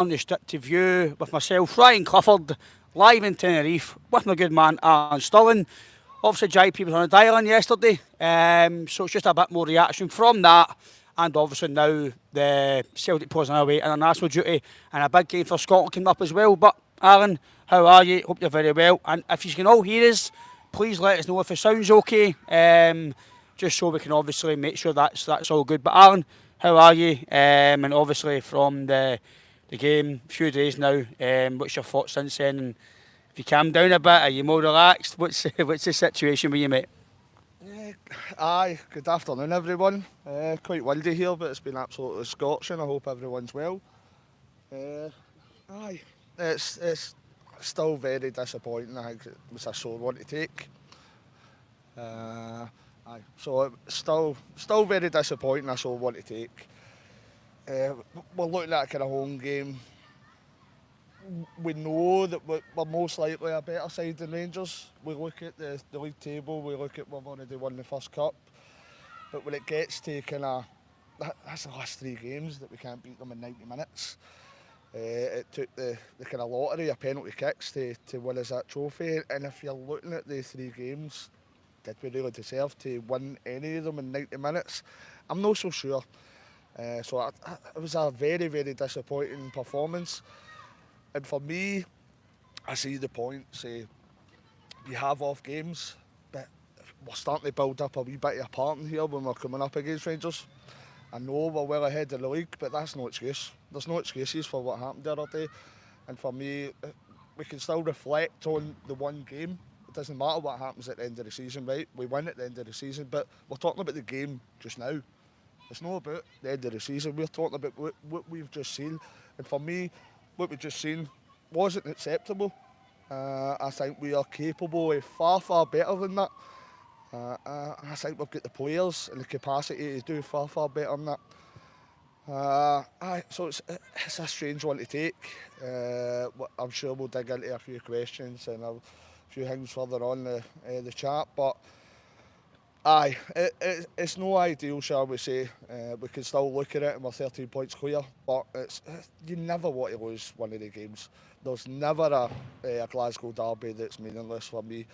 on the Stick to View with myself, Ryan Clifford, live in Tenerife with my good man Alan Stirling. Obviously, JP was on a dial-in yesterday, so it's just a bit more reaction from that. And obviously now the Celtic players are away international duty and a big game for Scotland coming up as well. But Alan, how are you? Hope you're very well. And if you can all hear us, please let us know if it sounds okay. Just so we can obviously make sure that's all good. But Alan, how are you? And obviously from the game, a few days now. What's your thoughts since then? And if you calm down a bit, are you more relaxed? What's the situation with you, mate? Yeah, aye, good afternoon everyone. Quite windy here, but it's been absolutely scorching. I hope everyone's well. Uh, aye, it's still very disappointing. I think it was a sore one to take. Uh, so it's still very disappointing. A sore one to take. We're looking at a kind of home game. We know that we're most likely a better side than Rangers. We look at the league table. We look at we've already won the first cup. But when it gets to kind of that's the last three games that we can't beat them in 90 minutes. It took the kind of lottery of penalty kicks to win us that trophy. And if you're looking at the three games, did we really deserve to win any of them in 90 minutes? I'm not so sure. It was a very, very disappointing performance. And for me, I see the point. Say you have off games, but we're starting to build up a wee bit of a pattern here when we're coming up against Rangers. I know we're well ahead of the league, but that's no excuse. There's no excuses for what happened the other day. And for me, we can still reflect on the one game. It doesn't matter what happens at the end of the season, right? We win at the end of the season, but we're talking about the game just now. It's not about the end of the season. We're talking about what we've just seen. And for me, what we've just seen wasn't acceptable. I think we are capable of far, far better than that. I think we've got the players and the capacity to do far, far better than that. So it's a strange one to take. I'm sure we'll dig into a few questions and a few things further on the chat. But it's no ideal, shall we say. We can still look at it and we're 13 points clear. But you never want to lose one of the games. There's never a Glasgow derby that's meaningless for me.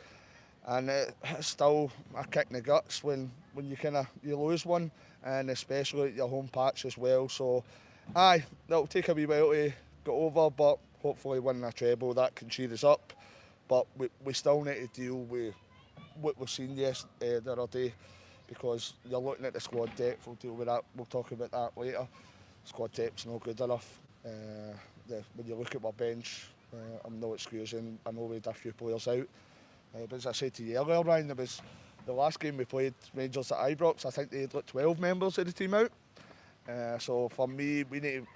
And it's still a kick in the guts when you lose one, and especially at your home patch as well. So, that'll take a wee while to get over, but hopefully winning a treble that can cheer us up. But we still need to deal with what we've seen the other day, because you're looking at the squad depth. We'll deal with that. We'll talk about that later. Squad depth's not good enough. When you look at my bench, I'm not excusing. I know we had a few players out. But as I said to you earlier, Ryan, there was the last game we played Rangers at Ibrox. I think they had like 12 members of the team out. So for me, we've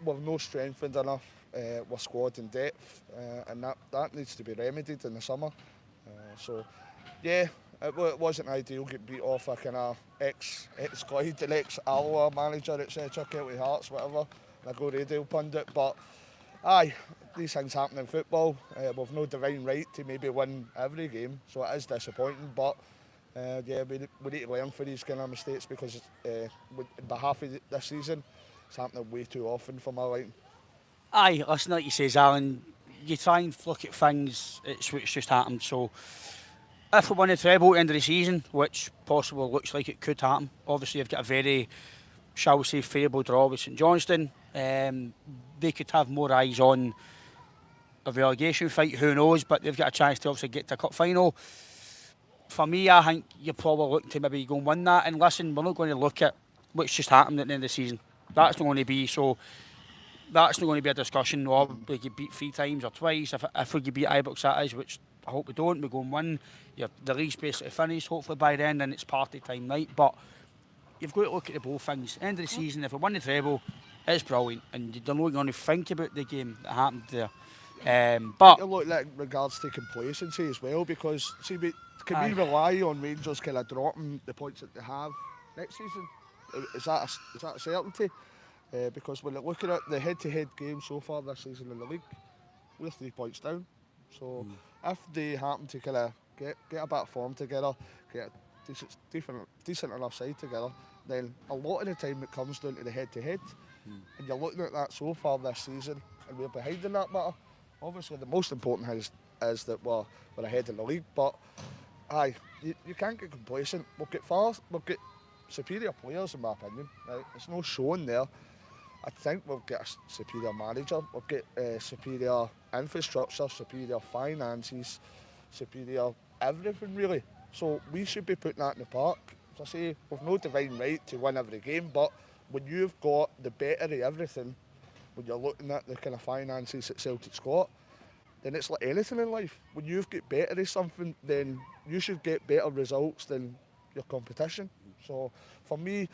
no strengthened enough with squad and depth, and that needs to be remedied in the summer. So yeah, it wasn't ideal getting beat off a kind of ex-Clyde and ex-Alloa manager, etc., Celtic Hearts, whatever, and a go radio pundit, but aye, these things happen in football. We've no divine right to maybe win every game, so it is disappointing. But we need to learn from these kind of mistakes, because on behalf of this season, it's happening way too often for my liking. Aye, listen, like you says, Alan, you try and look at things, it's what's just happened. So if we win the treble at the end of the season, which possibly looks like it could happen, obviously you've got a very, shall we say, favourable draw with St Johnstone. They could have more eyes on a relegation fight, who knows, but they've got a chance to obviously get to a cup final. For me, I think you're probably looking to maybe go and win that. And listen, we're not going to look at what's just happened at the end of the season. That's not going to be so. That's not going to be a discussion. Or we get beat three times or twice. If we get beat Ibrox, that is, which I hope we don't. We go and win. The league's basically finished. Hopefully by then, and it's party time night. But you've got to look at the both things. End of the season, if we win the treble, it's brilliant, and you're not going to think about the game that happened there. Take But a look at regards to complacency as well, because see, can we aye, rely on Rangers kind of dropping the points that they have next season? Is that a certainty? Because when you look at it, the head-to-head game so far this season in the league, we're 3 points down. So if they happen to kind of get a bit of form together, get a decent enough side together, then a lot of the time it comes down to the head-to-head. And you're looking at that so far this season, and we're behind in that matter. Obviously, the most important thing is that we're ahead in the league, but aye, you can't get complacent. We'll get superior players, in my opinion. Right? It's no showing there. I think we'll get a superior manager, we'll get superior infrastructure, superior finances, superior everything really. So we should be putting that in the park. As I say, we've no divine right to win every game, but when you've got the better of everything, when you're looking at the kind of finances that Celtic's got, then it's like anything in life. When you've got better of something, then you should get better results than your competition. So for me,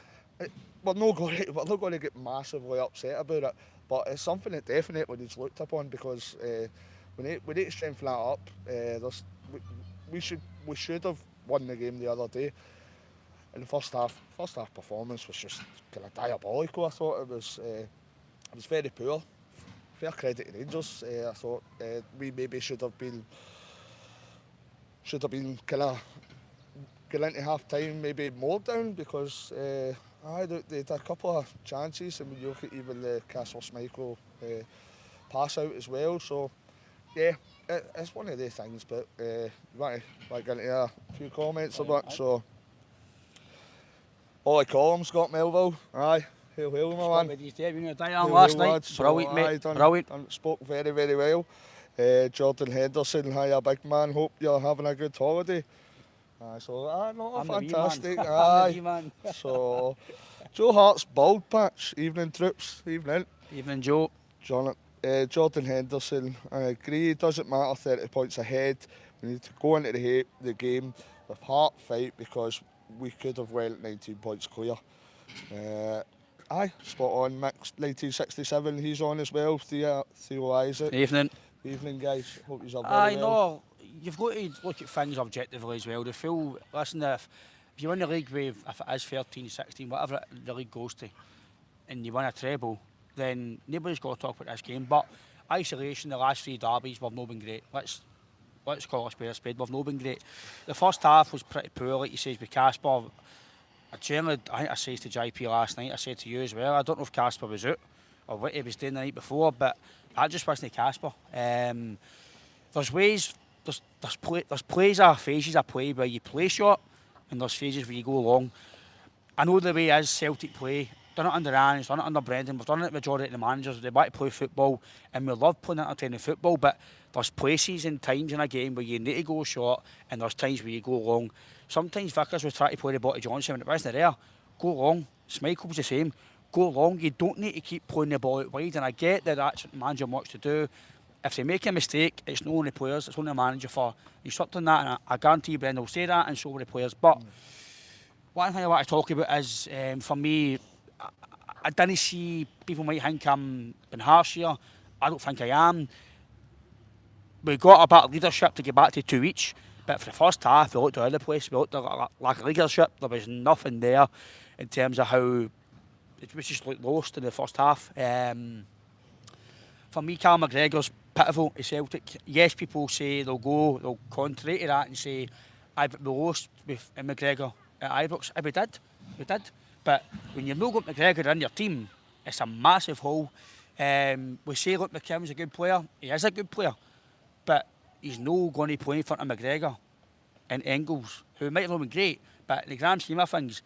we're not going to get massively upset about it, but it's something that definitely needs looked upon because we need to strengthen that up. We, we should have won the game the other day. In the first half performance was just kind of diabolical. I thought it was very poor. Fair credit to Rangers. I thought we maybe should have been kind of going into half time maybe more down because they had a couple of chances, and when you look at even the Castle Schmeichel pass out as well. So yeah, it's one of those things. But you want to get into a few comments about so. Ollie Collins got Melville. Aye, hail hail my man. With his debut in the last night. Lads. Brilliant, So, mate. Done, Brilliant. spoke very, very well. Jordan Henderson, hiya big man. Hope you're having a good holiday. No, I'm fantastic. The wee man. I'm the Aye. wee man. So, Joe Hart's bald patch. Evening troops. Evening. Evening, Joe. Jordan Henderson. I agree. It doesn't matter. 30 points ahead. We need to go into the game with heart fight because we could have went 19 points clear. Aye, spot on. Mix 1967, he's on as well. Theo Isaac. Evening. Evening, guys. Hope you're very I well. know. You've got to look at things objectively as well. Listen, if you win the league with, if it is 13, 16, whatever the league goes to, and you win a treble, then nobody's got to talk about this game. But isolation, the last three derbies, we've not been great. Let's call a spade a spade. We've not been great. The first half was pretty poor, like you say, with Casper. I think I said to JP last night, I said to you as well, I don't know if Casper was out or what he was doing the night before, but that just wasn't Casper. There's ways, there's plays or phases of play where you play short, and there's phases where you go long. I know the way is Celtic play. Done it under Ange, done it under Brendan, we've done it majority of the managers. They want to play football, and we love playing entertaining football, but there's places and times in a game where you need to go short, and there's times where you go long. Sometimes Vickers was trying to play the Botty Johnson when it wasn't there. Go long. Schmeichel's the same. Go long. You don't need to keep playing the ball out wide, and I get that that's what the manager wants to do. If they make a mistake, it's not only players, it's only the manager for instructing that, and I guarantee Brendan will say that, and so will the players. But one thing I want to talk about is, for me, I didn't see, people might think I'm being harsh here. I don't think I am. We got a bit of leadership to get back to 2 each, but for the first half, we looked all over the place. We looked at lack of leadership. There was nothing there in terms of how it was just lost in the first half. For me, Cal McGregor's pitiful at Celtic. Yes, people say they'll contrary to that and say, but we lost with McGregor at Ibrox. We did. But when you've not got McGregor in your team, it's a massive hole. We say, look, McKim's a good player. He is a good player. But he's no going to play in front of McGregor and Engels, who might not have been great, but in the grand scheme of things,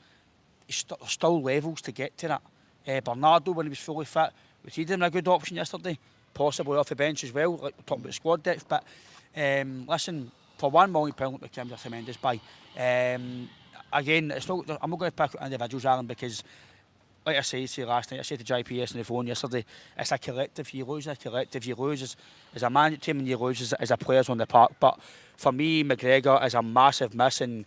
there's still levels to get to that. Bernardo, when he was fully fit, was he doing a good option yesterday? Possibly off the bench as well, like we're talking about squad depth. But listen, for £1 million, McKim's a tremendous buy. Again, I'm not going to pick out individuals, Alan, because like I said to you last night, I said to JPS on the phone yesterday, it's a collective. You lose a collective. You lose as a management team, and you lose as a players on the park. But for me, McGregor is a massive miss, and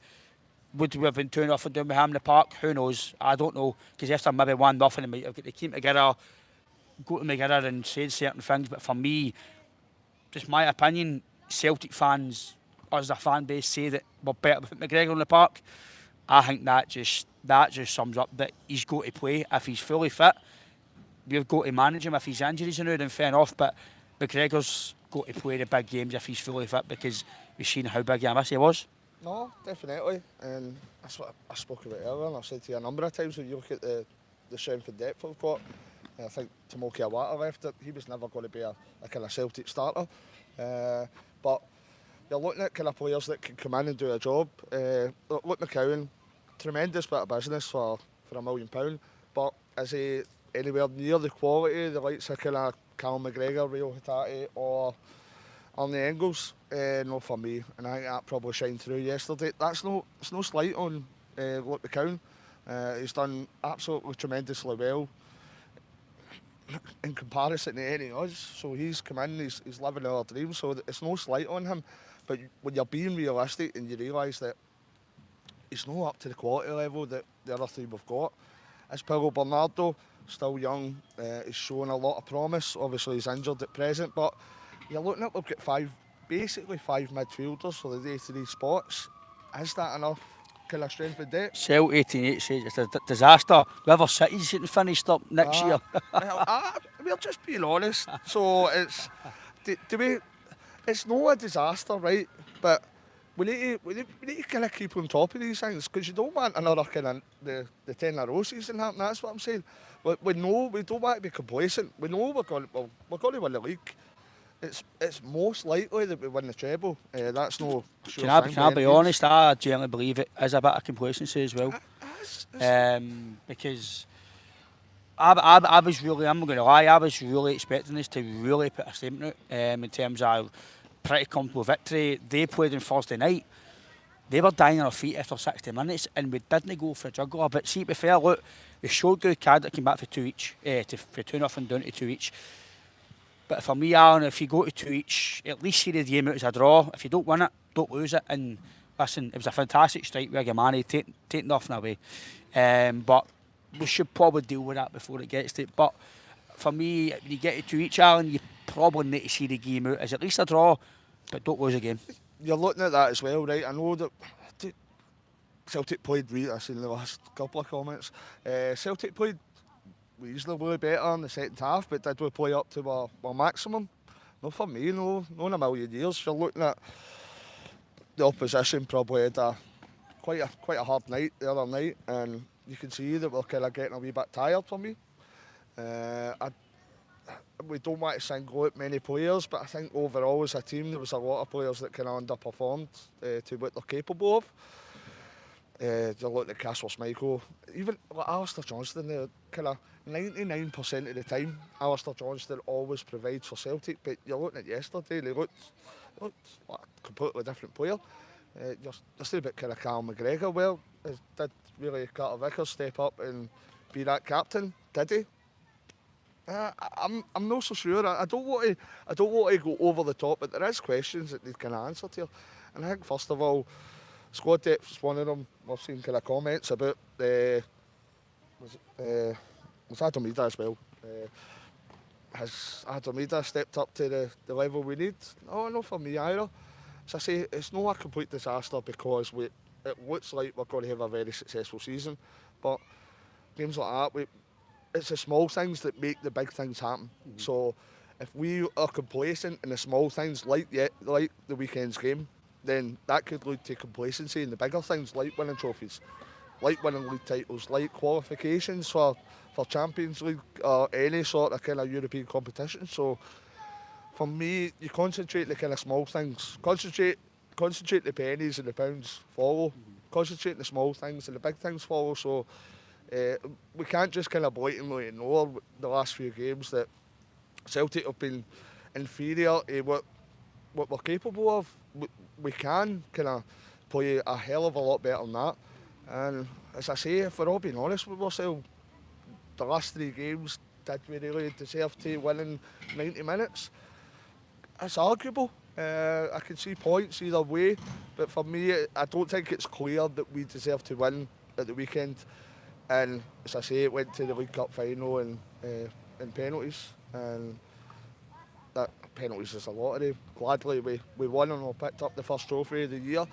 would we have been 2-0 down with him in the park? Who knows? I don't know, because after maybe 1-0, they might have got the team together, go together and said certain things. But for me, just my opinion, Celtic fans, us as a fan base, say that we're better with McGregor in the park. I think that just sums up that he's got to play if he's fully fit. We've got to manage him if his injuries are now, then fair enough. But McGregor's got to play the big games if he's fully fit, because we've seen how big a miss he was. No, definitely. And that's what I spoke about earlier, and I've said to you a number of times, when you look at the strength and depth we've got, I think Tomoki Awata left it. He was never going to be a kind of Celtic starter. But you're looking at kind of players that can come in and do a job. Look, McCowan, tremendous bit of business for £1 million. But is he anywhere near the quality the likes of kind of Callum McGregor, Rio Hatate, or Arnie Engels? No, for me, and I think that probably shined through yesterday. It's no slight on Luke McCowan. He's done absolutely tremendously well in comparison to any of us. So he's come in, he's living our dream. So it's no slight on him. But when you're being realistic and you realise that he's not up to the quality level that the other three we've got. As Paulo Bernardo, still young, he's showing a lot of promise. Obviously he's injured at present, but you're looking at, we've got basically five midfielders for the day three spots. Is that enough kind of strength and depth? Cell 88 says it's a disaster. River City's getting finished up next year. We're just being honest. So do we? It's not a disaster, right? But we need to kind of keep on top of these things because you don't want another kind of the 10 in a row season happen. That's what I'm saying. We know we don't want to be complacent. We know we're going to win the league. It's most likely that we win the treble. That's no sure thing. Can I be honest? I generally believe it is a bit of complacency as well. Because I was really, I'm not going to lie, I was really expecting us to really put a statement out in terms of pretty comfortable victory. They played on Thursday night. They were dying on their feet after 60 minutes and we didn't go for a juggler. But see, to be fair, look, we showed good card that came back for 2 each, for 2-0 down to 2 each. But for me, Alan, if you go to 2 each, at least see the game out as a draw. If you don't win it, don't lose it. And listen, it was a fantastic strike with Gamani, take nothing away. But we should probably deal with that before it gets to it. But for me, when you get to 2 each, Alan, you probably need to see the game out as at least a draw, but don't lose a game. You're looking at that as well, right? I know that Celtic played, I've seen the last couple of comments, Celtic played reasonably better in the second half, but did we play up to our maximum? No, for me, no in a million years. You're looking at the opposition probably had quite a hard night the other night, and you can see that we're kind of getting a wee bit tired for me. We don't want to single out many players, but I think overall as a team there was a lot of players that kind of underperformed to what they're capable of. You're looking at Casper Schmeichel, even like Alistair Johnston, kind of 99% of the time Alistair Johnston always provides for Celtic, but you're looking at yesterday, they looked like a completely different player. You're still a bit kind of Callum McGregor. Well, did really Carter Vickers step up and be that captain? Did he? I'm not so sure. I don't want to go over the top, but there is questions that need kind of answered here. And I think first of all, squad depth is one of them. We've seen kind of comments about was Adam Ida as well. Has Adam Ida stepped up to the level we need? No, not for me either. As I say, it's not a complete disaster because it looks like we're going to have a very successful season. But games like that, it's the small things that make the big things happen. Mm-hmm. So if we are complacent in the small things like the weekend's game, then that could lead to complacency in the bigger things like winning trophies, like winning league titles, like qualifications for Champions League or any sort of kind of European competition. So for me, you concentrate the kind of small things. Concentrate the pennies and the pounds follow. Mm-hmm. Concentrate the small things and the big things follow. So we can't just kind of blatantly ignore the last few games that Celtic have been inferior to what we're capable of. We can kind of play a hell of a lot better than that. And as I say, if we're all being honest with ourselves, the last 3 games, did we really deserve to win in 90 minutes? It's arguable. I can see points either way, but for me, I don't think it's clear that we deserve to win at the weekend. And as I say, it went to the League Cup final in penalties, and that penalties is a lottery. Gladly we won and we picked up the first trophy of the year.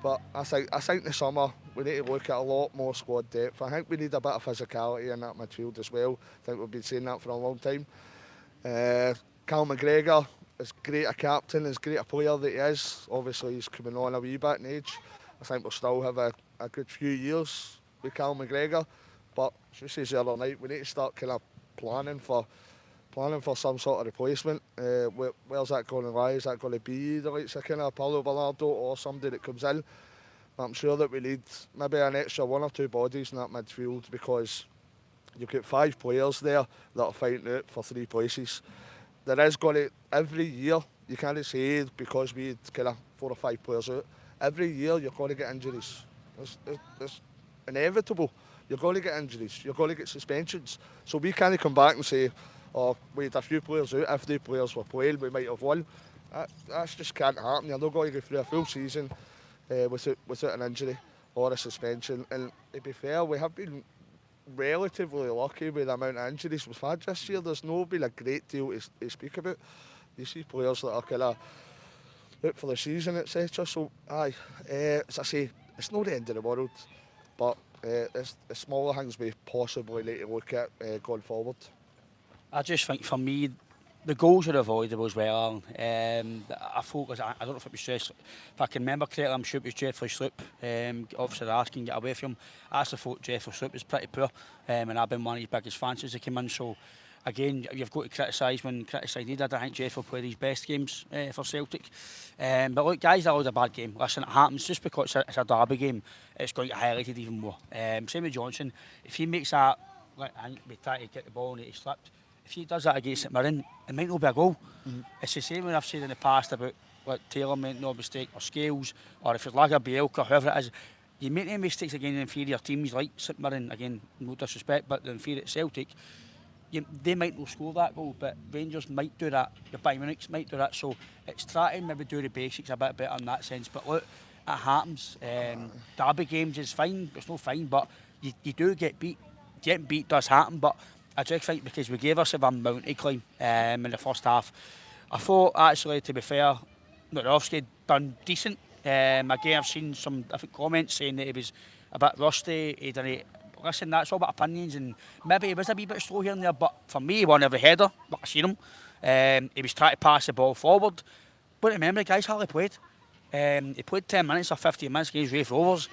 But I think the summer we need to look at a lot more squad depth. I think we need a bit of physicality in that midfield as well. I think we've been saying that for a long time. Callum McGregor is great a captain, as great a player that he is. Obviously he's coming on a wee bit in age. I think we'll still have a good few years with Callum McGregor. But as we said the other night, we need to start kind of planning for some sort of replacement. Where's that going to lie? Is that going to be the likes of kind of Paulo Bernardo or somebody that comes in? I'm sure that we need maybe an extra one or two bodies in that midfield, because you've got 5 players there that are fighting out for 3 places. There is going to, every year, you can't say because we had kind of 4 or 5 players out, every year you're going to get injuries. It's inevitable. You're going to get injuries, you're going to get suspensions. So we can't come back and say, oh, we had a few players out, if the players were playing, we might have won. That just can't happen. You're not going to go through a full season without an injury or a suspension. And to be fair, we have been relatively lucky with the amount of injuries we've had this year. There's not been a great deal to speak about. You see players that are kind of out for the season, etc. So, as I say, it's not the end of the world, but it's smaller things we possibly need to look at going forward. I just think for me, the goals are avoidable as well. I thought, I don't know if it was stress. If I can remember correctly, I'm sure it was Jeffrey Sloop. Obviously, they're asking to get away from him. I actually thought Jeffrey Sloop was pretty poor, and I've been one of his biggest fans since he came in. So, again, you've got to criticise when criticise needed. I think Jeffrey played his best games for Celtic. But look, guys, that was a bad game. Listen, it happens just because it's a derby game. It's going to get highlighted even more. Same with Johnson. If he makes that, like, I think we try to get the ball and he slipped. If he does that against St Mirren, it might not be a goal. It's the same when I've said in the past about like Taylor making no mistake, or Scales, or if it's Lager Bielka, whoever it is. You make any mistakes against inferior teams like St Mirren, again, no disrespect, but the inferior Celtic, they might not score that goal, but Rangers might do that, the Bayern Munich might do that. So it's trying to maybe do the basics a bit better in that sense. But look, it happens. Derby games is fine, it's not fine, but you do get beat. Getting beat does happen, but I do think because we gave ourselves a mountain to climb in the first half. I thought, actually, to be fair, Nawrocki done decent. Again, I've seen some different comments saying that he was a bit rusty. He didn't. Listen, that's all about opinions, and maybe he was a wee bit slow here and there, but for me, he won every header. But I seen him. He was trying to pass the ball forward. But remember, the guys hardly played. He played 10 minutes or 15 minutes against Raith Rovers.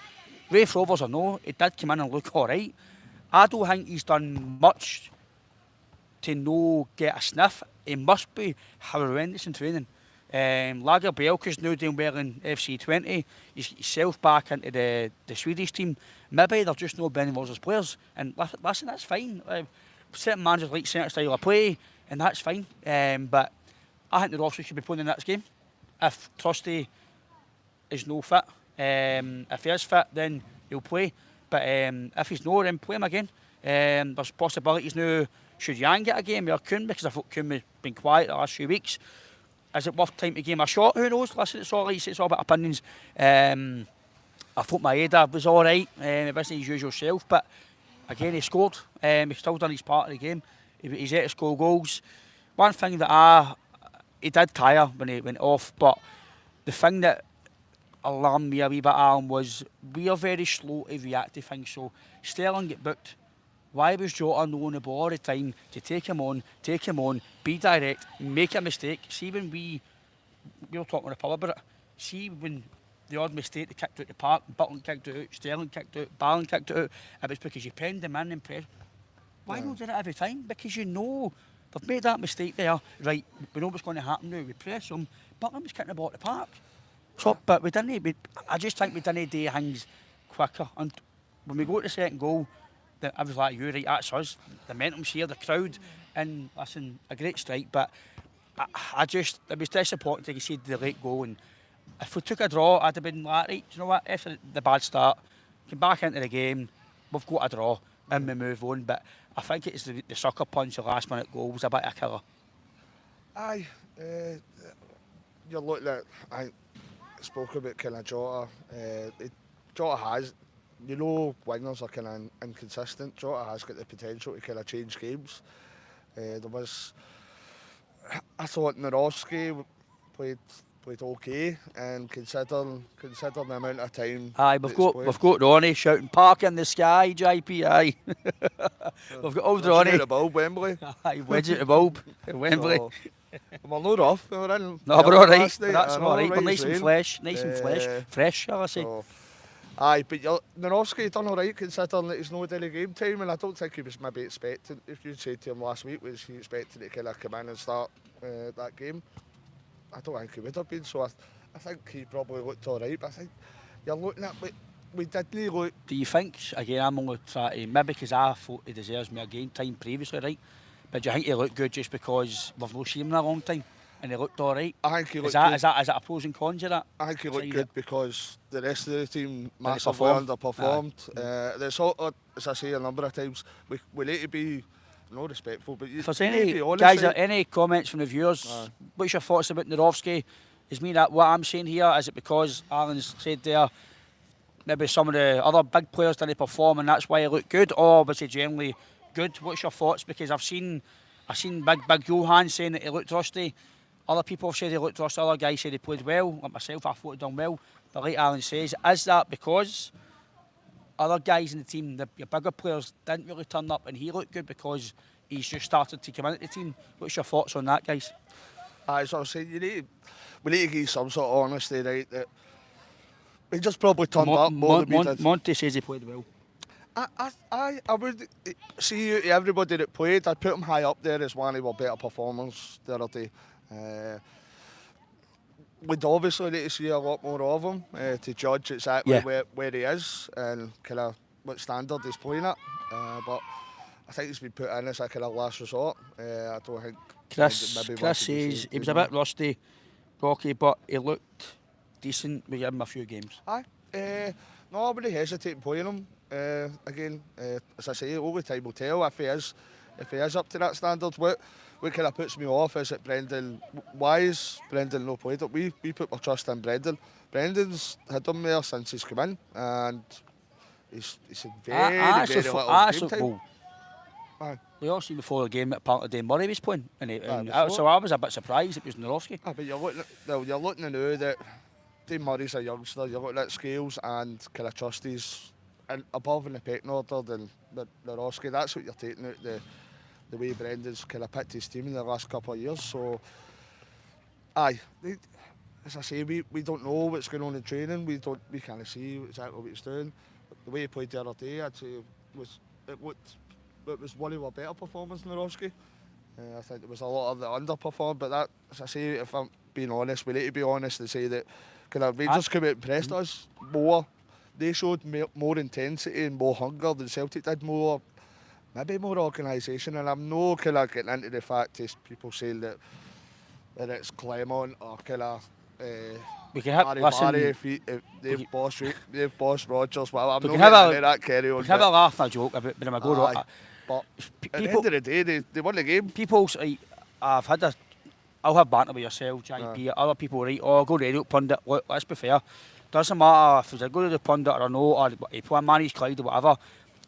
Raith Rovers or no, he did come in and look alright. I don't think he's done much to no get a sniff. He must be horrendous in training. Lager Bielka's now doing well in FC20. He's himself back into the Swedish team. Maybe they're just not Ben Rogers players. And listen, that's fine. Certain managers like certain style of play, and that's fine. But I think the Rossi should be playing in the next game. If Trusty is no fit, if he is fit, then he'll play. But if he's not, then play him again. There's possibilities now. Should Jan get a game or Kuhn, because I thought Kuhn has been quiet the last few weeks. Is it worth time to give him a shot? Who knows? Listen, it's all about opinions. I thought Maeda was alright. He wasn't his usual self, but again, he scored. He's still done his part of the game. He's able to score goals. One thing that he did tire when he went off, but the thing that alarmed me a wee bit, Alan, was we are very slow to react to things. So Sterling get booked. Why was Jota not on the ball all the time to take him on, be direct, make a mistake? See when we were talking with the pub about it, see when the odd mistake they kicked out the park, Button kicked it out, Sterling kicked it out, Ballon kicked it out, it was because you penned them in and pressed. Why not do that every time? Because you know they've made that mistake there. Right, we know what's going to happen now, we press them, Button was kicking the ball at the park. So, but we didn't, I just think we didn't do things quicker. And when we go to the second goal, I was like, you right, that's us. The momentum's here, the crowd, and listen, a great strike. But it was disappointing to see the late goal. And if we took a draw, I'd have been like, right, you know what? After the bad start, come back into the game, we've got a draw, and we move on. But I think it's the sucker punch, the last minute goal was a bit of a killer. Aye, you're looking at. I spoke about kind of Jota. Jota has. You know, wingers are kind of inconsistent. Jota has got the potential to kind of change games. I thought Nawrocki played okay, and considering the amount of time. Aye, we've got Ronnie shouting "Park in the sky, JP." Aye, we've got old Ronnie. The bulb, Wembley. Aye, wedge at the bulb, Wembley. So, we're not off. We're in. No, we're all right. That's all right. We're nice and and fresh, fresh, shall I say? So, Aye, but Nawrocki done alright considering that he's no daily game time, and I don't think he was maybe expecting. If you'd said to him last week, was he expecting to kind of come in and start that game? I don't think he would have been. So I think he probably looked alright. But I think you're looking at we didn't look. Do you think, again, I'm only trying to, maybe because I thought he deserves more game time previously, right? But do you think he looked good just because we've not seen him in a long time and he looked alright? I think he Is looked that, good. is that a pros and cons of that? I think he looked Side good it? because the rest of the team Did they massively perform? underperformed. There's all, as I say a number of times, we need to be no respectful, but you If there's need to any, be honest. guys, Right? any comments from the viewers, Aye. what's your thoughts about Nawrocki? Is me that what I'm saying here? Is it because Alan's said there, maybe some of the other big players didn't perform and that's why he looked good, or was he generally good? What's your thoughts? Because I've seen big Johan saying that he looked rusty. Other people have said he looked rusty. Other guys said he played well. Like myself, I thought he done well. But like Alan says, is that because other guys in the team, your bigger players, didn't really turn up and he looked good because he's just started to come into the team? What's your thoughts on that, guys? As I was saying, we need to give some sort of honesty, right? That we just probably turned up more than we did. Monty says he played well. I would see everybody that played. I'd put him high up there as one of our better performers the other day. We'd obviously need to see a lot more of him to judge exactly Yeah. where he is and kind of what standard he's playing at. But I think he's been put in as a kind of last resort. I don't think. Chris maybe says said he was too a much. bit rusty, Rocky, but he looked decent. We gave him a few games. Aye. No, I wouldn't hesitate playing him. Again, as I say, only time will tell if he is up to that standard. What kind of puts me off is that Brendan, why is Brendan no played it? We put our trust in Brendan. Brendan's had him there since he's come in, and he's had very little game time. Well, Aye. we all seen before the game that apparently Dane Murray was playing, and before. so I was a bit surprised it was Nawrocki. But you're looking to know that Dave Murray's a youngster. You're looking at skills and kind of trustees and above in the pecking order than Nawrocki. That's what you're taking out the way Brendan's kind of picked his team in the last couple of years. So, as I say, we don't know what's going on in training. We can't see exactly what he's doing. The way he played the other day, I'd say it was one of our better performances than Nawrocki. I think there was a lot of the underperformed, but that, as I say, if I'm being honest, we need to be honest and say that kind of Rangers came out and pressed us more. They showed more intensity and more hunger than Celtic did, maybe more organisation. And I'm no kind of getting into the fact is people saying that it's Clement or kind of We can have Barry, listen. they've boss Rogers. Well, I'm We not can have getting a- into that carry on. We can have a laugh and a joke about when I go Aye. But at the end of the day, they won the game. people say, I'll have banter with yourself, JP, other people, right? Oh, go radio pundit. Look, let's be fair. Doesn't matter if it's a go to the pundit or no, or he play managed Clyde or whatever.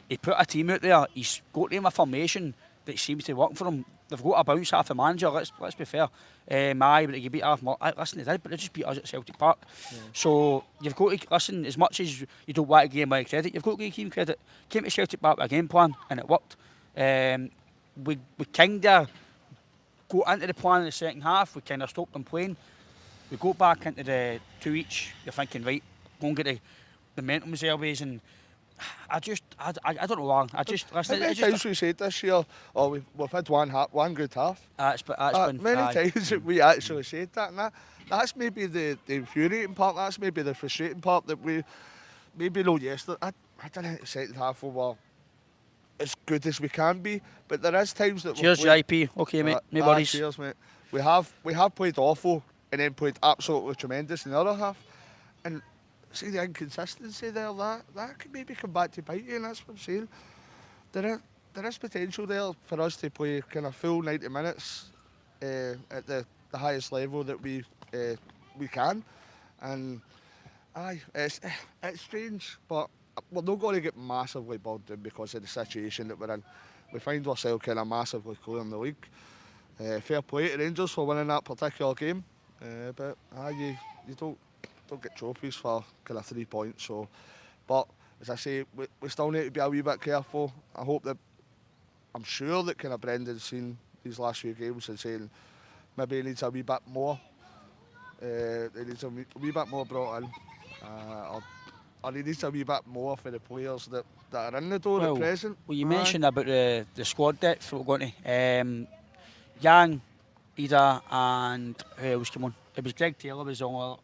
He put a team out there. He's got them a formation that seems to work for him. They've got a bounce half a manager. Let's be fair. But they beat half. Listen, they did, but they just beat us at Celtic Park. Yeah. So you've got to listen. As much as you don't want to give him my credit, you've got to give him credit. Came to Celtic Park with a game plan, and it worked. We kind of got into the plan in the second half. We kind of stopped them playing. We go back into the 2 each. You're thinking, right, go and get the momentum airways, and I don't know, Alan. How many times we said this year, we've had one good half. That's been many times that we actually said that, and that's maybe the infuriating part. That's maybe the frustrating part that we maybe know yesterday. I don't think the second half we were as good as we can be, but there is times that. Cheers, JP. Okay, mate. No worries. Cheers, mate. We have played awful and then played absolutely tremendous in the other half, and. See the inconsistency there, that could maybe come back to bite you, and that's what I'm saying. There is potential there for us to play kind of full 90 minutes at the highest level that we can. And it's strange, but we're not going to get massively bogged down because of the situation that we're in. We find ourselves kind of massively clear in the league. Fair play to Rangers for winning that particular game, but you don't get trophies for kind of 3 points. So, but as I say, we still need to be a wee bit careful. I'm sure that kind of Brendan's seen these last few games and saying maybe he needs a wee bit more. He needs a wee bit more brought in, or he needs a wee bit more for the players that are in the door at Well, present. well, you Aye. mentioned about the squad depth that we're going to. Yang, Ida, and who else came on? It was Greg Taylor was on.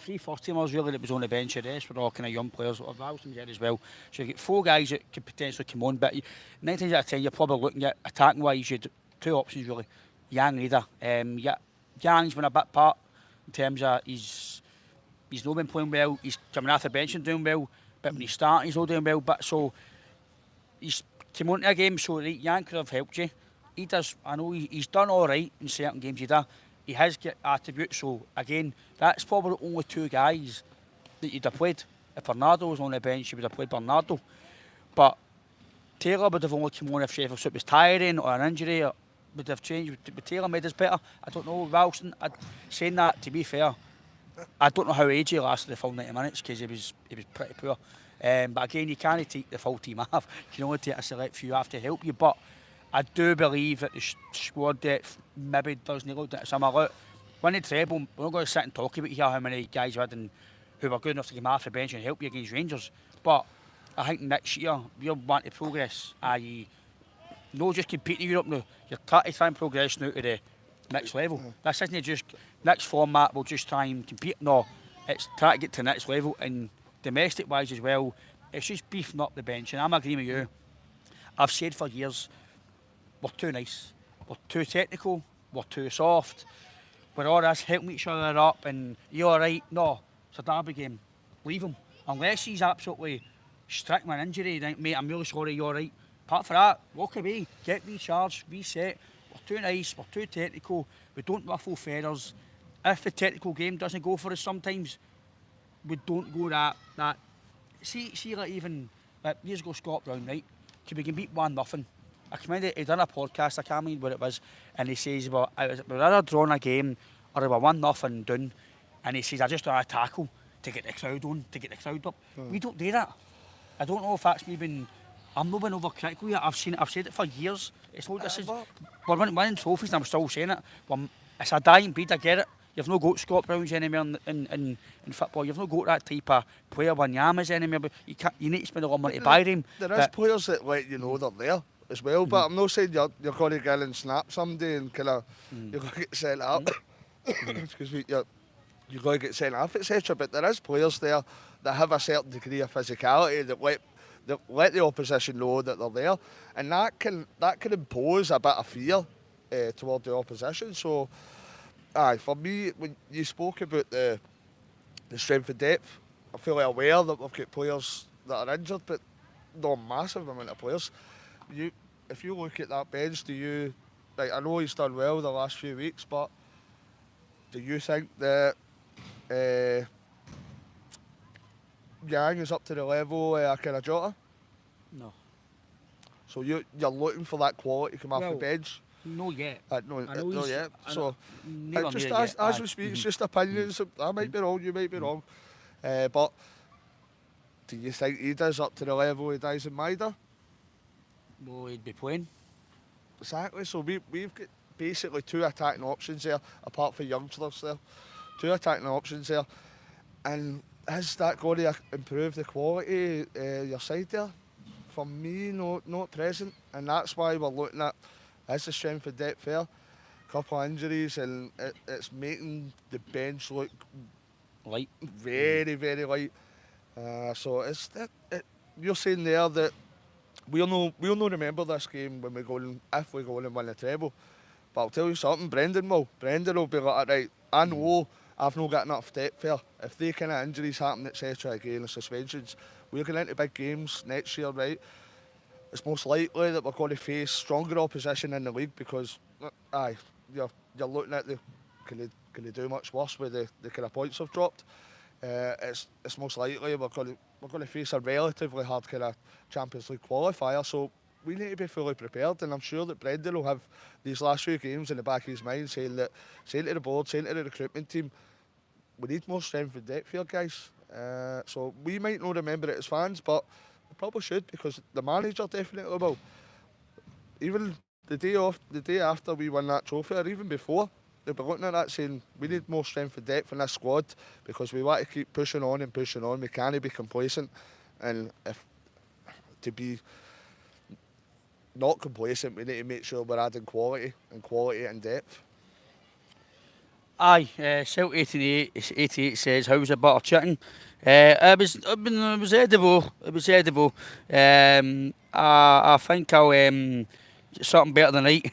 Three first teamers really that was on the bench. The rest were all kind of young players. Ralston there as well. So you get four guys that could potentially come on. But 9 times out of 10, you're probably looking at attacking wise. You had two options really. Yang, Ida. Yang's been a bit part in terms of he's not been playing well. He's coming off the bench and doing well. But when he's starting, he's not doing well. But so he's came onto a game, so right, Jan could have helped you. He does. I know he's done all right in certain games. He has got attributes. So again, that's probably the only two guys that you'd have played. If Bernardo was on the bench, you would have played Bernardo. But Taylor would have only come on if Sheffield Shield was tiring or an injury. Or would have changed. Would Taylor made us better? I don't know. Ralston, saying that, to be fair, I don't know how AJ lasted the full 90 minutes because he was pretty poor. But again, you can't take the full team off. You can only take a select few off to help you. But I do believe that the squad depth maybe doesn't look at some lot. Winning treble, we're not going to sit and talk about here how many guys you had and who were good enough to come off the bench and help you against Rangers. But I think next year we'll want to progress, i.e. no just competing in Europe now. You're trying to try and progress now to the next level. This isn't just next format we'll just try and compete. No, it's try to get to the next level and domestic wise as well. It's just beefing up the bench and I'm agreeing with you. I've said for years we're too nice, we're too technical, we're too soft. We're all us helping each other up and you alright? No, it's a derby game. Leave him. Unless he's absolutely strict with an injury, then mate, I'm really sorry, you're alright. Apart from that, walk away, get recharged, reset. We're too nice, we're too technical, we don't ruffle feathers. If the technical game doesn't go for us sometimes, we don't go that. See like even like years ago Scott Brown, right? We can beat 1-0. I came in, he done a podcast, I can't remember what it was, and he says, well, we're either drawing a game or we were 1-0 down, and he says, I just done a tackle to get the crowd on, to get the crowd up. We don't do that. I don't know if that's me being, I'm not being overcritical here, I've said it for years. It's not, this is, we're winning trophies and I'm still saying it. It's a dying breed, I get it. You've not got Scott Browns anymore in football. You've not got that type of player when Yamas anymore. But you need to spend a lot of money to buy them. There is players that let you know they're there as well, but I'm not saying you're going to go in and snap somebody and kind of you're going to get sent up. Excuse me, you're going to get sent off, etc. But there is players there that have a certain degree of physicality that let the opposition know that they're there, and that can impose a bit of fear toward the opposition. So, aye, for me, when you spoke about the strength and depth, I'm fully aware that we've got players that are injured, but not a massive amount of players. If you look at that bench, do you, like, I know he's done well the last few weeks, but do you think that Yang is up to the level of kind of Jota? No. So you're looking for that quality to come off the bench? No yet. No yet. So just yet. as we speak, it's just opinions. I might be wrong, you might be wrong. But do you think he does up to the level he does in Maida? Well, he'd be playing. Exactly. So we've got basically two attacking options there, apart from youngsters there. Two attacking options there. And is that going to improve the quality of your side there? For me, no, not at present. And that's why we're looking at, is the strength and depth there? A couple of injuries and it's making the bench look light. Very, very light. So it's that you're saying there that we'll no remember this game when we go in, if we go in and win the treble. But I'll tell you something, Brendan will be like, right, I know I've not got enough depth there. If they kind of injuries happen, etc. again, the suspensions, we're going into big games next year, right? It's most likely that we're going to face stronger opposition in the league because, you're looking at can they do much worse with the kind of points have dropped. It's most likely we're going to face a relatively hard kind of Champions League qualifier. So we need to be fully prepared, and I'm sure that Brendan will have these last few games in the back of his mind, saying to the board, saying to the recruitment team, we need more strength and depth here, guys. So we might not remember it as fans, but we probably should, because the manager definitely will. Even the day after we won that trophy, or even before, they'll be looking at that saying we need more strength and depth in this squad because we want to keep pushing on and pushing on. We can't be complacent, and if to be not complacent, we need to make sure we're adding quality and depth. Aye, Celtic 88 says, how's the butter chicken? It was edible. It was edible. I think I'll get something better tonight.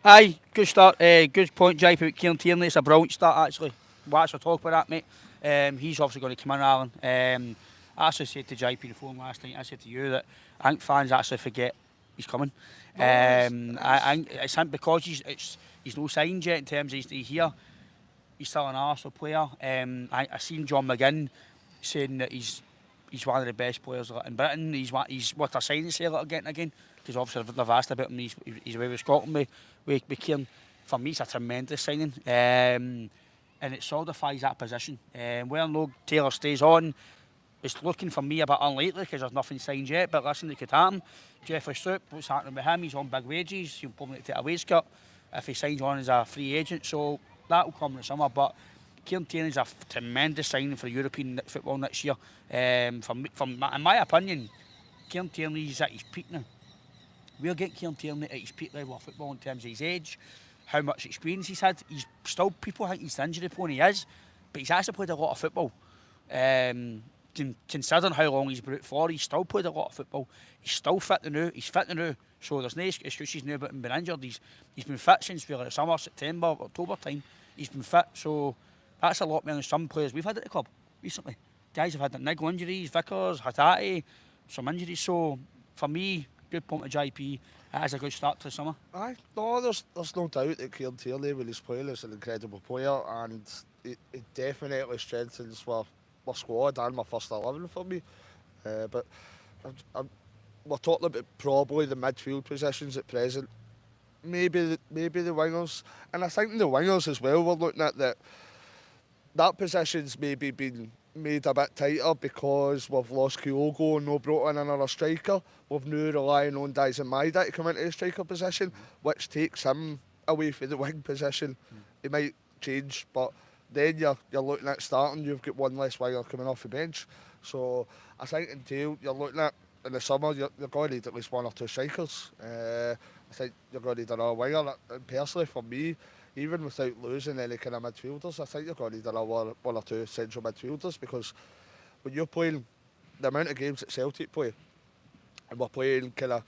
Aye, good start. Good point, Jai, about Kieran Tierney. It's a brilliant start, actually. We'll actually talk about that, mate. He's obviously going to come in, Alan. I actually said to JP on the phone last night, I said to you that I think fans actually forget he's coming. I think it's because he's no signed yet in terms of he's here. He's still an Arsenal player. I seen John McGinn saying that he's one of the best players in Britain. He's what a signing sale that are getting again. Because obviously they've asked about him. He's away with Scotland with Kieran. For me, it's a tremendous signing. And it solidifies that position. Whether no Taylor stays on, it's looking for me a bit unlikely because there's nothing signed yet. But listen, it could happen. Jeffrey Stroop, what's happening with him? He's on big wages. He'll probably take a wage cut if he signs on as a free agent. So that will come in the summer. But Kieran Tierney is a tremendous signing for European football next year. In my opinion, Kieran Tierney is at his peak now. We'll get Kieran Tierney at his peak level of football in terms of his age, how much experience he's had. He's still, people think he's the injury prone, he is, but he's actually played a lot of football. Considering how long he's been out for, he's still played a lot of football. He's still fit to now. He's fit to now. So there's no excuses now about him being injured. He's been fit since really summer, September, October time. He's been fit. So that's a lot more than some players we've had at the club recently. Guys have had niggle injuries, Vickers, Hattati, some injuries. So for me, good point of JP. That is a good start to the summer. Aye, no, there's no doubt that Kieran Tierney, when he's playing, is an incredible player, and it definitely strengthens my squad and my first 11 for me. But we're talking about probably the midfield positions at present. Maybe the wingers, and I think the wingers as well. We're looking at that position's maybe been made a bit tighter because we've lost Kyogo and no brought in another striker. We've now relying on Daizen Maida to come into the striker position, which takes him away from the wing position. He might change, but then you're looking at starting, you've got one less winger coming off the bench. So I think until you're looking at in the summer, you're going to need at least one or two strikers. I think you're going to need another winger. And personally, for me, even without losing any kind of midfielders, I think you're going to need another one or two central midfielders, because when you're playing the amount of games that Celtic play, and we're playing kind of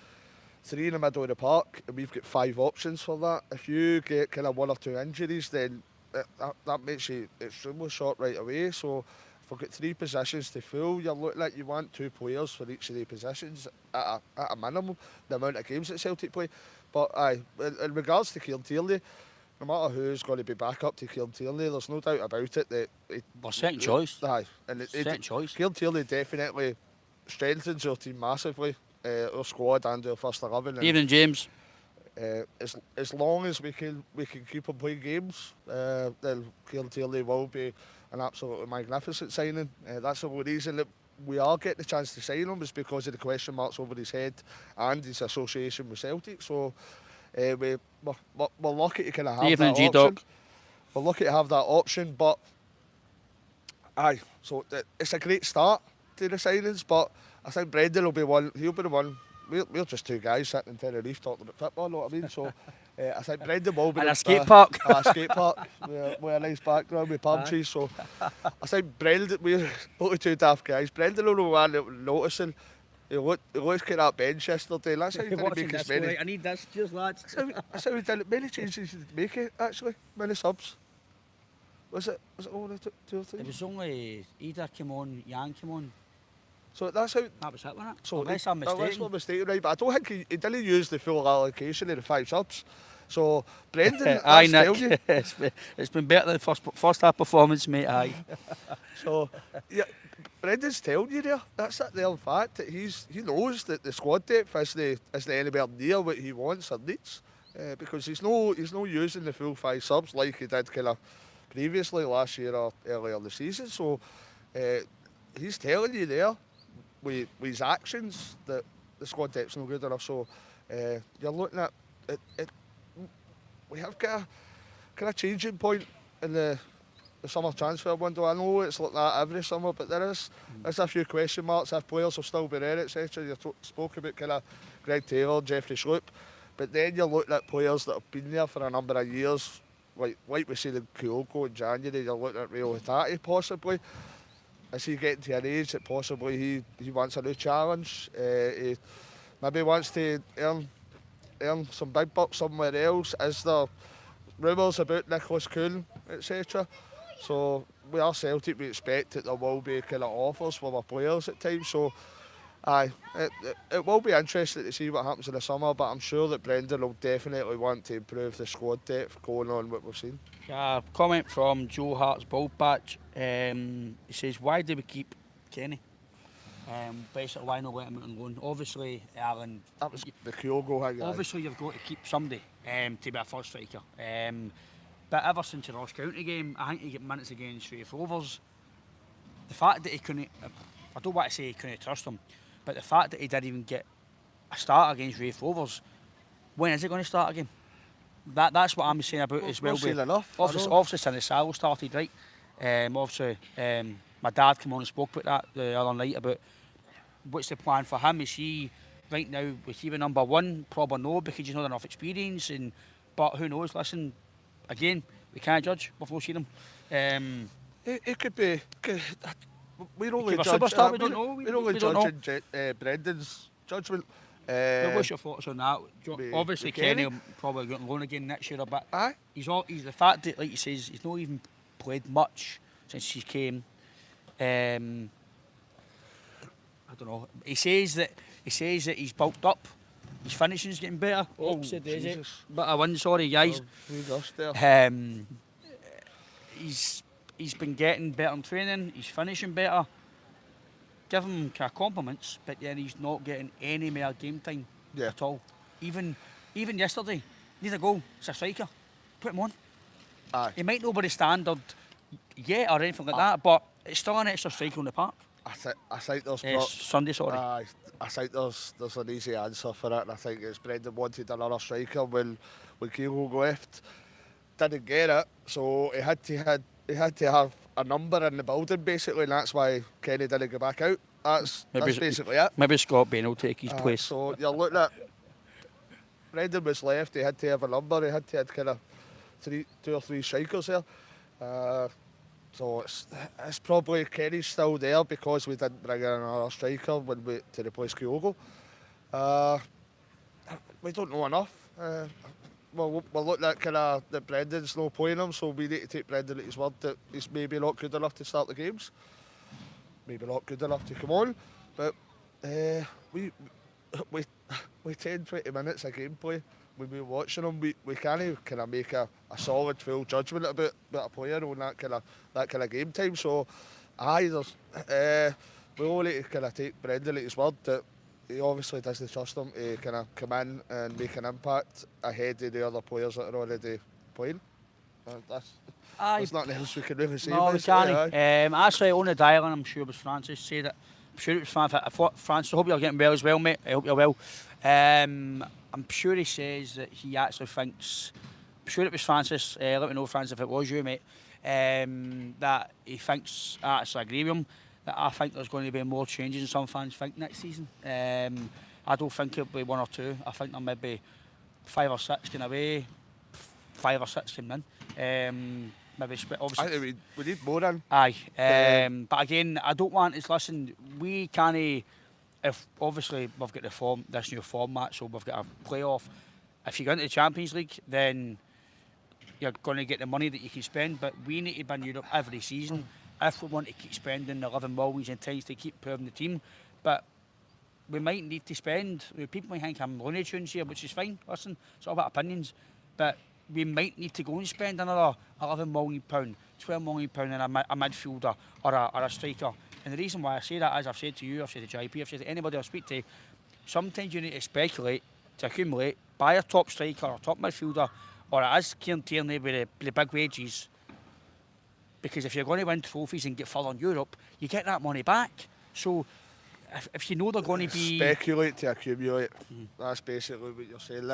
3 in the middle of the park, and we've got 5 options for that. If you get kind of 1 or 2 injuries, then that makes you extremely short right away. So if we've got 3 positions to fill, you're looking at, you want 2 players for each of the positions at a minimum, the amount of games that Celtic play. But aye, in regards to Kieran Tierney, no matter who's going to be back up to Kieran Tierney, there's no doubt about it that second choice. Aye, and second choice. Kieran Tierney definitely strengthens our team massively, our squad and our first 11. Evening, James. As long as we can keep on playing games, then Kieran Tierney will be an absolutely magnificent signing. That's the only reason that we are getting the chance to sign him, is because of the question marks over his head and his association with Celtic. So we're lucky to kind of have Evening, that G-Doc. option. We're lucky to have that option, but aye, so it's a great start to the signings. But I think Brendan will be one. He'll be the one. We're just 2 guys sitting in Tenerife talking about football, you know what I mean? So I think Brendan will be And a skate park. a skate park with a nice background with palm trees. So I think Brendan, we're only 2 daft guys. Brendan will be one that will noticing. He looked at that bench yesterday, and that's how he didn't make as many. I need this, cheers lads. That's how he did many changes he didn't make it, actually. Many subs. Was it only 2 or 3? It was only Ida came on, Yang came on. So that's how. That was it, wasn't it? So unless I'm mistaken. Unless we're mistaken, right? But I don't think he didn't use the full allocation of the 5 subs. So Brendan, Aye, that's telling you. Nick. It's been better than the first half performance, mate. Aye. So yeah, Brendan's telling you there. That's it. The fact that he knows that the squad depth isn't anywhere near what he wants or needs, because he's no using the full 5 subs like he did kind of previously last year or earlier in the season. So he's telling you there with his actions that the squad depth's not good enough. So you're looking at it. We have got kind of changing point in the summer transfer window. I know it's like that every summer, but there's a few question marks if players will still be there, etc. You spoke about kind of Greg Taylor, Jeffrey Schlupp, but then you look at players that have been there for a number of years, like we see in Kyogo in January. You're looking at Rio Hitati possibly. Is he getting to an age that possibly he wants a new challenge? He maybe wants to earn some big bucks somewhere else. Is there rumours about Nicholas Kuhn, etc.? So we are Celtic, we expect that there will be kind of offers for our players at times. So it will be interesting to see what happens in the summer, but I'm sure that Brendan will definitely want to improve the squad depth going on what we've seen. Comment from Joe Hart's Ball Patch. He says, why do we keep Kenny? Basically, why not let him out on loan? Obviously, Alan. That was the Kyogo thing. Obviously, you've got to keep somebody to be a first striker. But ever since the Ross County game, I think he got minutes against Rafe Rovers. The fact that he couldn't, I don't want to say he couldn't trust him, but the fact that he didn't even get a start against Rafe Rovers, when is he going to start again? That's what I'm saying about as well. Not seen enough. Obviously, since Salo started, right? Obviously, my dad came on and spoke about that the other night about what's the plan for him. Is he right now with even number one? Probably no, because he's not enough experience. But who knows? Listen, again, we can't judge. We've not seen him. It could be. We're only a judging. superstar, we don't know. We're only judging Brendan's judgment. What's your thoughts on that? Obviously, Kenny will probably go on loan again next year, but Aye. He's the fact that, like he says, he's not even played much since he came. I don't know. He says that he's bulked up. His finishing's getting better. Jesus. But I win, sorry guys. He's been getting better in training. He's finishing better. Give him kind of compliments, but then he's not getting any more game time at all. Even yesterday, need a goal. It's a striker. Put him on. Aye. He might not be the standard yet or anything like that, but it's still an extra striker on the park. I think there's Sunday, sorry. I think there's an easy answer for it, and I think it's Brendan wanted another striker when Kyogo left. Didn't get it, so he had to have a number in the building basically, and that's why Kenny didn't go back out. That's basically it. Maybe Scott Bain will take his place. So you're looking at Brendan was left. He had to have a number. He had to have kind of two or three strikers there. So it's probably Kenny's still there because we didn't bring in another striker to replace Kyogo. We don't know enough. We're looking at kind of that Brendan's no playing him, so we need to take Brendan at his word that he's maybe not good enough to start the games. Maybe not good enough to come on, but we 10-20 minutes of gameplay when we're watching him, we can't kind of make a solid full judgment about a player on that kind of game time. So we all need to kind of take Brendan at his word that he obviously doesn't trust him to kind of come in and make an impact ahead of the other players that are already playing. There's nothing else we can really say. No, we can't. Actually, on the dial, and I'm sure it was Francis said it. I'm sure it was Francis. I thought Francis. I hope you're getting well as well, mate. I hope you're well. I'm sure he says that he actually thinks. I'm sure it was Francis. Let me know, Francis, if it was you, mate. That he thinks. I actually agree with him. That I think there's going to be more changes than some fans think next season. I don't think it'll be one or two. I think there may be 5 or 6 going away, 5 or 6 coming in. Maybe obviously. I think we need more in. Aye. But again, I don't want to listen. We can't. If obviously we've got this new format, so we've got a playoff. If you go into the Champions League, then you're going to get the money that you can spend. But we need to be in Europe every season if we want to keep spending 11 millions and times to keep improving the team. But we might need to spend. People might think I'm Looney Tunes here, which is fine. Listen, it's all about opinions. But we might need to go and spend another £11 million, £12 million in a midfielder or a striker. And the reason why I say that, as I've said to you, I've said to JP, I've said to anybody I speak to, sometimes you need to speculate to accumulate, buy a top striker or top midfielder, or as Tierney with the big wages. Because if you're going to win trophies and get further in Europe, you get that money back. So if you know they're going to be... Speculate to accumulate. That's basically what you're saying.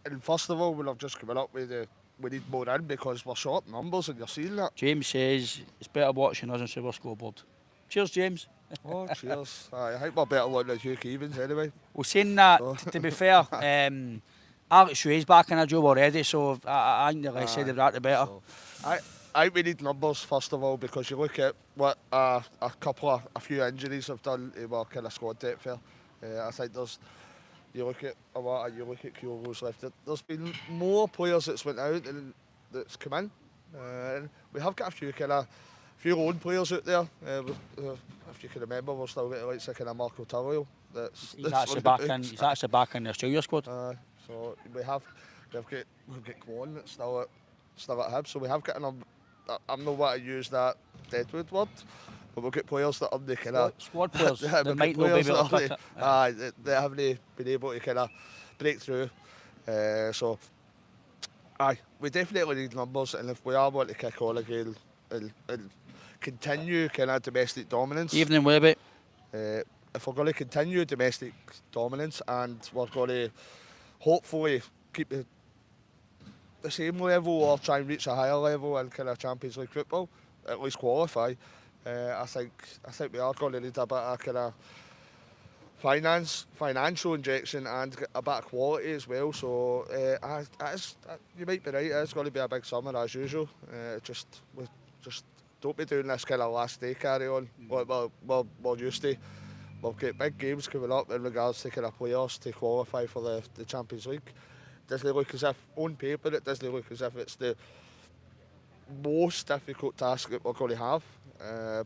And first of all, when I've just come up with we need more in because we're short in numbers and you're seeing that. James says it's better watching us on Silver Scoreboard. Cheers, James. Oh, cheers. I think we're better looking at Hugh Keevins anyway. Well, saying that, So, to be fair, Alex Sway's back in a job already, so I think the less said aye. about the better. So, I we need numbers first of all because you look at what a few injuries have done to our kind of squad depth here. I think you look at a lot and you look at Kyogo's left. There's been more players that's went out than that's come in. And we have got a few loan players out there. If you can remember, we've still got the likes of kind of Marco Tullio. He's actually back in. He's actually back in the Australia squad. So we've got Kwon that's still at Hibs. So we have got I'm not want to use that Deadwood word, but we've got players that are the kind of Squad players that might not be able to cut it. They haven't been able to kind of break through. So we definitely need numbers, and if we are wanting to kick on again and continue kind of domestic dominance. Evening, Webby. If we're going to continue domestic dominance and we're going to hopefully keep the same level or try and reach a higher level in kind of Champions League football, at least qualify, I think we are going to need a bit of kind of financial injection and a bit of quality as well. So you might be right. It's going to be a big summer as usual. We just don't be doing this kind of last day carry on. We're used to. We've got big games coming up in regards to kind of players to qualify for the Champions League. It doesn't look as if, on paper, it doesn't look as if it's the most difficult task that we're going to have.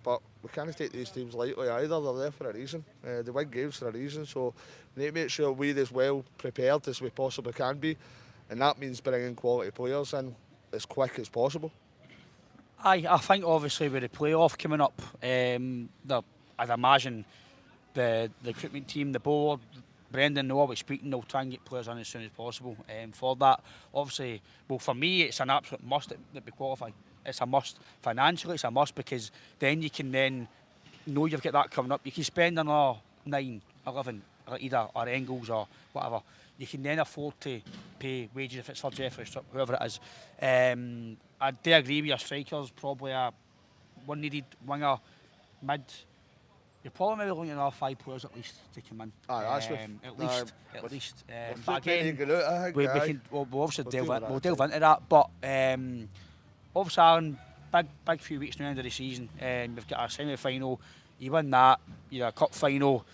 But we can't take these teams lightly either. They're there for a reason. They win games for a reason. So we need to make sure we're as well prepared as we possibly can be. And that means bringing quality players in as quick as possible. I think obviously with the playoff coming up, I'd imagine the recruitment team, the board, Brendan, they're always speaking, they'll try and get players in as soon as possible. For that, obviously, well, for me, it's an absolute must that we qualify. It's a must financially, it's a must because then you can then know you've got that coming up. You can spend another 9, 11, or Engels or whatever. You can then afford to pay wages if it's for Jeffrey, whoever it is. I do agree with your strikers, probably a one needed winger, mid. You're probably maybe looking at another 5 players at least to come in. At least. But again, we'll obviously we'll delve into that. But obviously, Aaron, big few weeks now into the season. We've got our semi-final. You win that. You're a cup final.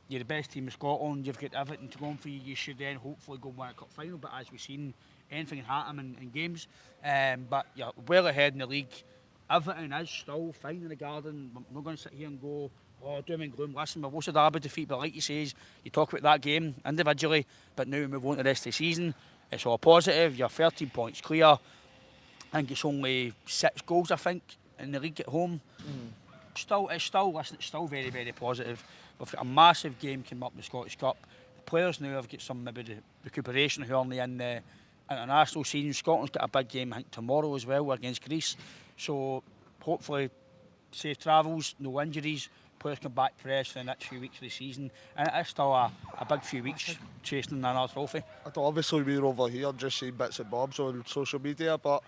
You're the best team in Scotland. You've got everything to go on for you. You should then hopefully go and win a cup final. But as we've seen, anything can happen in games. But you're well ahead in the league. Everything is still fine in the garden. I'm not going to sit here and go, doom and gloom. Listen, we've lost a Derby defeat, but like you says, you talk about that game individually, but now we move on to the rest of the season. It's all positive. You're 13 points clear. I think it's only 6 goals, I think, in the league at home. It's still very, very positive. We've got a massive game coming up in the Scottish Cup. The players now have got some maybe the recuperation early in the international season. Scotland's got a big game, I think, tomorrow as well against Greece. So hopefully safe travels, no injuries. Players come back fresh for the next few weeks of the season, and it is still a big few weeks chasing another trophy. Obviously, we're over here just seeing bits and bobs on social media, but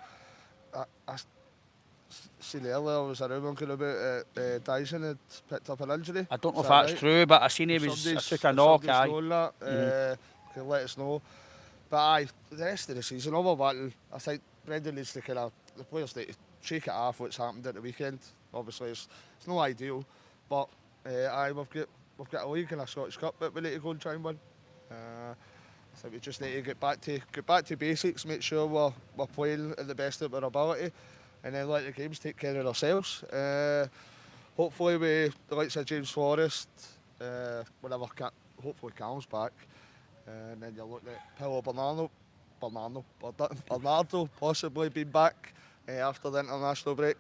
I seen earlier there was a rumour going about Dyson had picked up an injury. I don't know if that's true, but I seen he took a knock. Can let us know. But the rest of the season, all we're wanting, I think Brendan needs to the players need to shake it off what's happened at the weekend. Obviously, it's no ideal. But we've got a league and a Scottish Cup that we need to go and try and win. I think we just need to get back to basics, make sure we're playing at the best of our ability, and then let the games take care of ourselves. Hopefully, with the likes of James Forrest, hopefully Calum's back, and then you're looking at Paulo Bernardo possibly being back after the international break.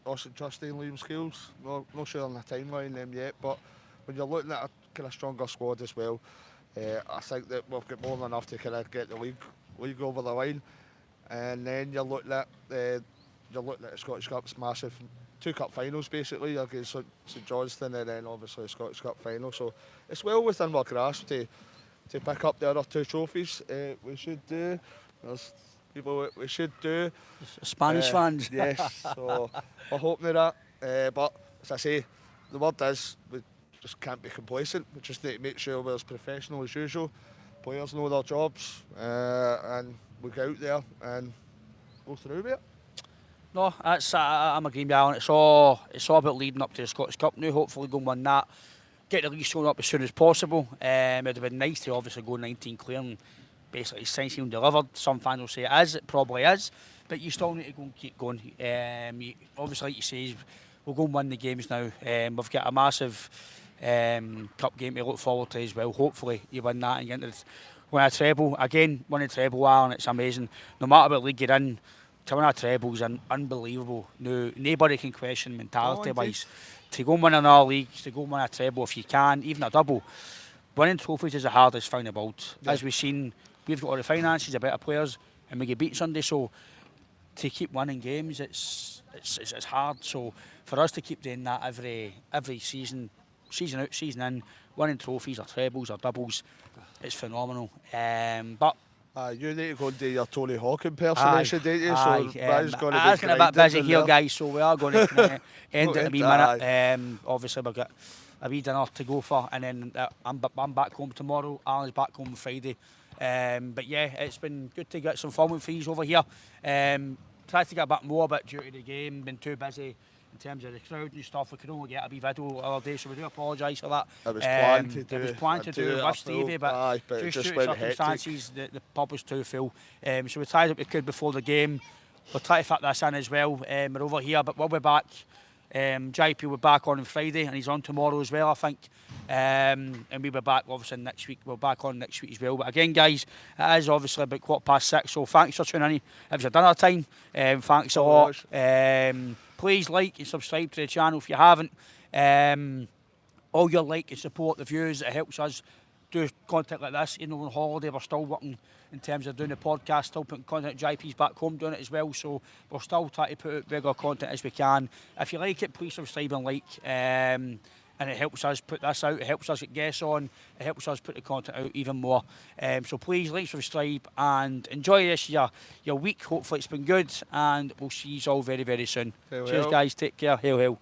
Austin Trusty and Liam Scales, not sure on the timeline them yet, but when you're looking at a kind of stronger squad as well, I think that we've got more than enough to kind of get the league over the line. And then you're looking at the Scottish Cup's massive 2 cup finals basically against St Johnstone, and then obviously the Scottish Cup final. So it's well within our grasp to pick up the other 2 trophies. We should do. we should do. Spanish fans. Yes, so we're hoping of that. But as I say, the word is we just can't be complacent. We just need to make sure we're as professional as usual. Players know their jobs, and we go out there and go through with it. No, I'm agreeing with Alan. It's all about leading up to the Scottish Cup now. Hopefully, go and win that. Get the league shown up as soon as possible. It'd have been nice to obviously go 19 clear and basically sign and delivered. Some fans will say it is. It probably is, but you still need to go and keep going. Obviously, like you say, we'll go and win the games now. We've got a massive cup game to look forward to as well. Hopefully, you win that and get into win a treble again. Win a treble, Alan. It's amazing. No matter what league you're in. To win a treble is unbelievable. No, nobody can question mentality-wise. To go and win another league, to go and win a treble if you can, even a double. Winning trophies is the hardest thing in the world. Yeah. As we've seen, we've got all the finances, the better players, and we get beat Sunday. So to keep winning games, it's hard. So for us to keep doing that every season out, season in, winning trophies or trebles or doubles, it's phenomenal. But you need to go and do your Tony Hawk impersonation, don't you? So Brian's going to be getting a bit busy here, guys, so we are going to end it in a wee minute. Obviously, we've got a wee dinner to go for, and then I'm back home tomorrow. Alan's back home on Friday. But yeah, it's been good to get some fun with fees over here. Tried to get a bit more, but due to the game, been too busy in terms of the crowd and stuff. We could only get a wee video the other day, so we do apologise for that. It was planned to do. It was planned to do with Stevie, but just due to circumstances, the pub was too full. So we tried what we could before the game. We'll try to fit this in as well. We're over here, but we'll be back. JP will be back on Friday, and he's on tomorrow as well, I think. And we'll be back obviously next week. We'll be back on next week as well. But again, guys, it is obviously about 6:15, so thanks for tuning in. If it's a dinner time, thanks a lot. Please like and subscribe to the channel if you haven't. All your like and support the views, it helps us do content like this. You know, on holiday, we're still working in terms of doing the podcast, still putting content. JP's back home doing it as well, so we're still trying to put out regular content as we can. If you like it, please subscribe and like. And it helps us put this out, it helps us get guests on, it helps us put the content out even more. So please like, subscribe, and enjoy this your week. Hopefully it's been good, and we'll see you all very, very soon. Cheers, guys. Take care. Hail, hail.